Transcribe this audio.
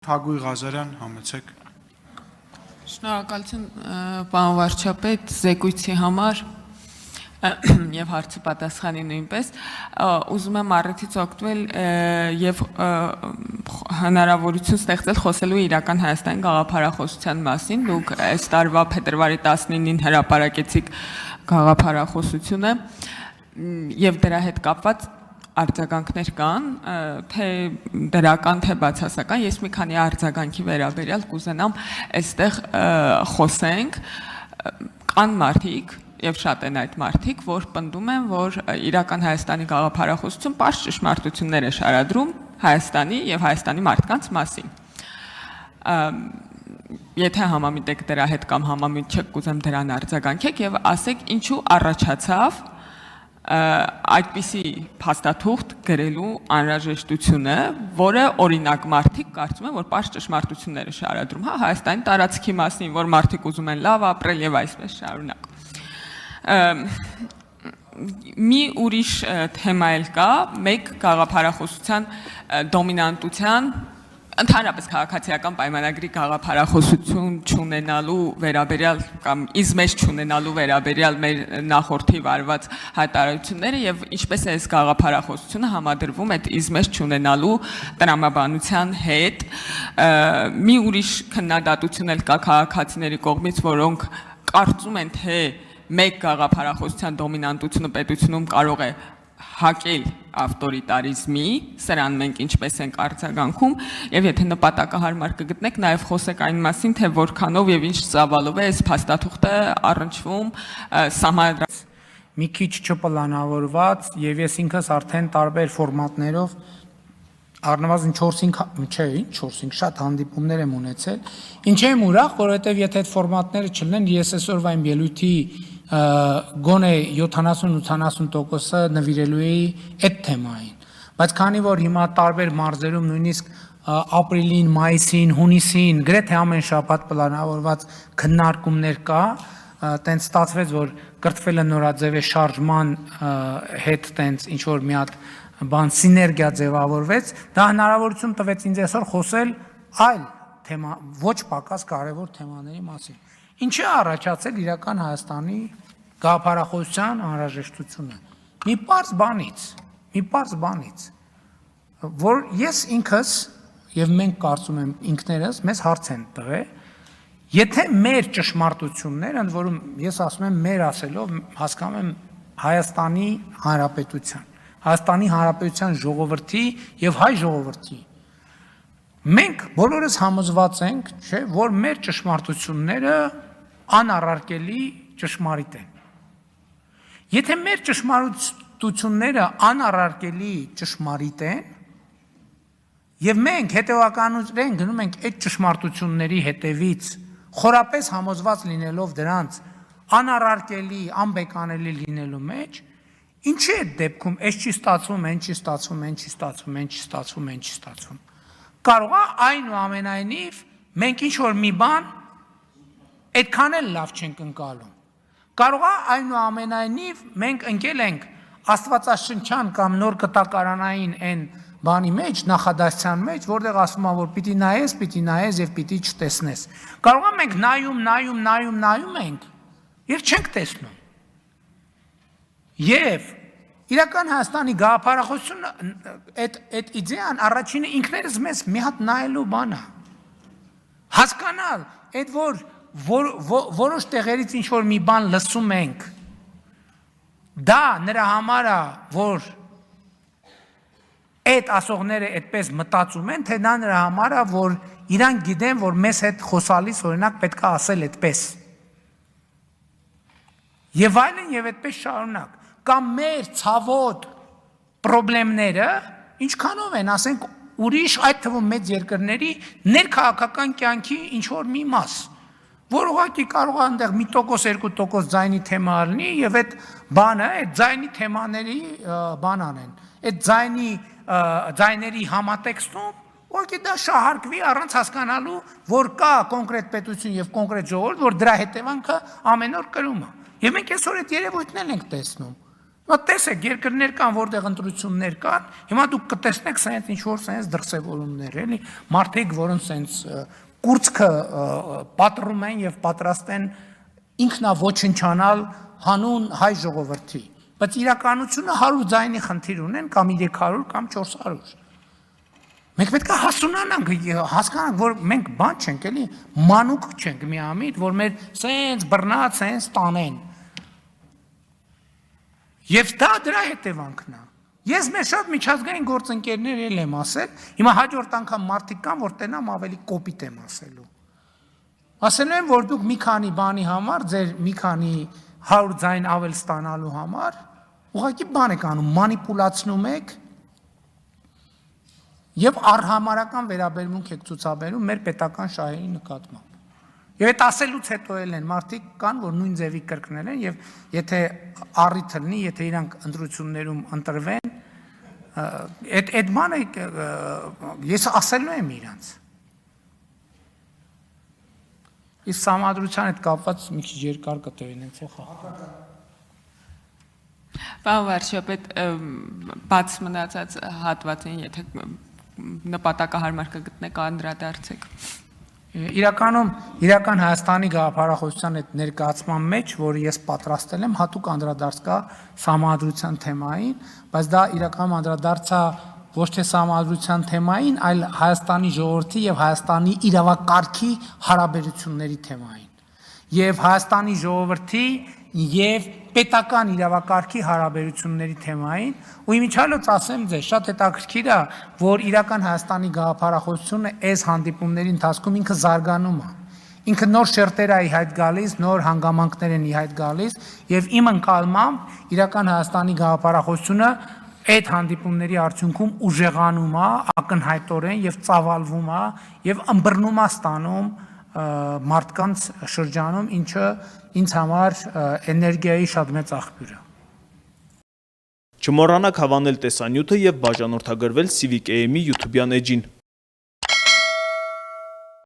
Թագուհի Ղազարյան, համեցեք։ Շնորհակալություն պարոն վարչապետ զեկույցի համար եւ հարցի պատասխանի նույնպես ուզում եմ առիթից օգտվել եւ հնարավորություն ստեղծել խոսելու իրական Հայաստանի գաղափարախոսության մասին դուք այս տարվա փետրվարի 19-ին հրապարակեցիք գաղափարախոսությունը եւ դրա հետ կապված արձագանքներ կան, թե դրական, թե բացասական, ես մի քանի արձագանքի վերաբերյալ կուզենամ այստեղ խոսենք, կան մարդիկ, եւ շատ են այդ մարդիկ, որ պնդում են, որ իրական Հայաստանի գաղափարախոսություն պարզ ճշմարտություններ է շարադրում Հայաստանի եւ Հայաստանի մարդկանց մասին։ Եթե համամիտ եք դրա հետ կամ համամիտ չեք, կուզեմ դրան արձագանքեք եւ ասեք ինչու առաջացավ այդպիսի փաստաթուղթ գրելու անհրաժեշտությունը, որը օրինակ մարդիկ կարծում են, որ պարզ ճշմարտություններ է շարադրում, հա, Հայաստանի տարածքի մասին, որ մարդիկ ուզում են լավ ապրել եւ այսպես շարունակ։ Մի ուրիշ թեմա էլ կա, մեկ գաղափարախոսության դոմինանտության ընդհանրապես քաղաքացիական պայմանագրի գաղափարախոսություն չունենալու վերաբերյալ կամ իզմեջ չունենալու վերաբերյալ մեր նախորդի վարված հայտարարությունները եւ ինչպես է այս գաղափարախոսությունը համադրվում այդ իզմեջ չունենալու տրամաբանության հետ մի ուրիշ քննադատություն էլ կա քաղաքացիների կողմից, որոնք կարծում են, թե մեկ գաղափարախոսության դոմինանտությունը պետությունում կարող է հակել ավտորիտարիզմի, սրան մենք ինչպես ենք արձագանքում եւ եթե նպատակահարմար կգտնեք նաեւ խոսեք այն մասին, թե որքանով եւ ինչ ծավալով է այս փաստաթուղթը առնչվում սահմանադրած մի քիչ չպլանավորված եւ ես ինքս արդեն տարբեր ֆորմատներով առնվազն 4-5 շատ հանդիպումներ եմ ունեցել։ Ինչ եմ ուրախ, որովհետեւ եթե այդ ֆորմատները չլինեն, ես այսօրվա իմ ելույթի գոնե 70-80%-ը նվիրելու էի այդ թեմային, բայց քանի որ հիմա տարբեր մարզերում նույնիսկ ապրիլին, մայիսին, հունիսին գրեթե ամեն շաբաթ պլանավորված քննարկումներ կա, տենց ստացվեց, որ կրթվելը նորաձև է շարժման հետ տենց ինչ որ մի հատ բան սիներգիա ձևավորվեց, դա հնարավորություն տվեց ինձ այսօր խոսել այլ թեմա, ոչ պակաս կարևոր թեմաների մասին։ Ինչի է առաջացել իրական Հայաստանի գաղափարախոսության անհրաժեշտությունը։ Մի պարզ բանից, որ ես ինքս եւ մենք կարծում եմ ինքներս մեզ հարց են տվել, եթե մեր ճշմարտությունները, ընդ որում ես ասում եմ մեր ասելով հասկանում եմ Հայաստանի Հանրապետության ժողովրդի եւ հայ ժողովրդի մենք բոլորս համոզված ենք, չէ, որ մեր ճշմարտությունները անառարկելի ճշմարիտ են։ Եթե մեր ճշմարտությունները անառարկելի ճշմարիտ են, եւ մենք հետեւականորեն գնում ենք այդ ճշմարտությունների հետևից, խորապես համոզված լինելով դրանց անառարկելի, անբեկանելի լինելու մեջ, ինչի է դեպքում այս չի ստացվում, այն չի ստացվում, այն չի ստացվում, այն չի ստացվում, այն չի ստացվում։ Կարող է այնուամենայնիվ մենք ինչ որ մի բան այդքան էլ լավ չենք ընկալում։ Կարող է այնուամենայնիվ մենք ընկել ենք աստվածաշնչյան կամ նոր կտակարանային այն բանի մեջ, նախադասության մեջ, որտեղ ասում է, որ պիտի նայես եւ պիտի չտեսնես։ Կարող է մենք նայում ենք եւ չենք տեսնում։ Եվ իրական Հայաստանի գաղափարախոսությունը այդ իդեան առաջինը ինքներս մեզ մի հատ նայելու բան է։ Հասկանալ, այդ որոշ տեղերից ինչ որ մի բան լսում ենք, դա նրա համար է, որ այդ ասողները այդպես մտածում են, թե դա նրա համար է, որ իրանք գիտեն, որ մեզ հետ խոսալիս օրինակ պետք է ասել այդպես։ Եվ այլն եւ այդպես շարունակ։ Կամ մեր ցավոտ պրոբլեմները ինչքանով են, ասենք, ուրիշ այդ թվում մեծ երկրների ներքաղաքական կյանքի ինչ որ մի մաս, որ ուղղակի կարող է այնտեղ 1%-2% ձայնի թեմա լինի եւ այդ բանը, այդ ձայնի թեմաների բան անեն։ Այդ ձայների համատեքստում ուղղակի դա շահարկվի առանց հասկանալու, որ կա կոնկրետ պետություն եւ կոնկրետ ժողովուրդ, որ դրա հետևանքը ամեն օր կրում է։ Եվ մենք այսօր այդ երևույթներն ենք տեսնում։ Տեսեք, երկրներ կան, որտեղ ընտրություններ կան, հիմա դուք կտեսնեք սենց ինչ-որ սենց դրսևորումներ, էլի, մարդիկ, որոնց սենց կուրծքը պատռում են եւ պատրաստ են ինքնաոչնչանալ հանուն հայ ժողովրդի, բայց իրականությունը 100 ձայնի խնդիր ունեն, կամ 300 կամ 400։ Մենք պետք է հասունանանք, հասկանանք, որ մենք բան չենք, էլի, մանուկ չենք միամիտ, որ մեր սենց բռնած, սենց տանեն։ Եվ դա դրա հետևանքն է։ Ես մեր շատ միջազգային գործընկերներ եմ ասել, հիմա հաջորդ անգամ մարդիկ կան, որ տենամ ավելի կոպիտ եմ ասելու։ Ասելու եմ, որ դուք մի քանի բանի համար, ձեր մի քանի 100 ձայն ավել ստանալու համար, ուղղակի բան եք անում, մանիպուլացնում եք եւ արհամարական վերաբերմունք եք ցուցաբերում մեր պետական շահերի նկատմամբ։ Եվ այդ ասելուց հետո էլ են մարդիկ կան, որ նույն ձևի կրկնել են եւ եթե առիթ լինի, եթե իրանք ընտրություններում ընտրվեն, այդ բանը ես ասելու եմ իրանց։ Իսկ համադրության հետ կապված մի քիչ երկար կտևենք, ხო։ Պարոն վարչապետ, բաց մնացած հատվածին, եթե նպատակահարմար կգտնեք, անդրադարձեք։ Իրական Հայաստանի գաղափարախոսության այդ ներկայացման մեջ, որը ես պատրաստել եմ, հատուկ անդրադարձ կա սահմանադրության թեմային, բայց դա իրական անդրադարձ է ոչ թե սահմանադրության թեմային, այլ Հայաստանի ժողովրդի եւ Հայաստանի իրավակարգի հարաբերությունների թեմային։ Եվ Հայաստանի ժողովրդի եւ պետական իրավակարգի հարաբերությունների թեմային, ու իմիջիալոց ասեմ ձեզ, շատ հետաքրքիր է, որ իրական Հայաստանի գաղափարախոսությունը այս հանդիպումների ընթացքում ինքը զարգանում է։ Ինքը նոր շերտեր է ի հայտ գալիս, նոր հանգամանքներ են ի հայտ գալիս, եւ իմ ընկալմամբ իրական Հայաստանի գաղափարախոսությունը այդ հանդիպումների արդյունքում ուժեղանում է, ակնհայտորեն եւ ծավալվում է եւ ըմբռնում է ստանում մարդկանց շրջանում, ինչը ինձ համար էներգիայի շատ մեծ աղբյուր է։ Չմոռանաք հավանել տեսանյութը եւ բաժանորդագրվել Civic AM-ի YouTube-յան էջին։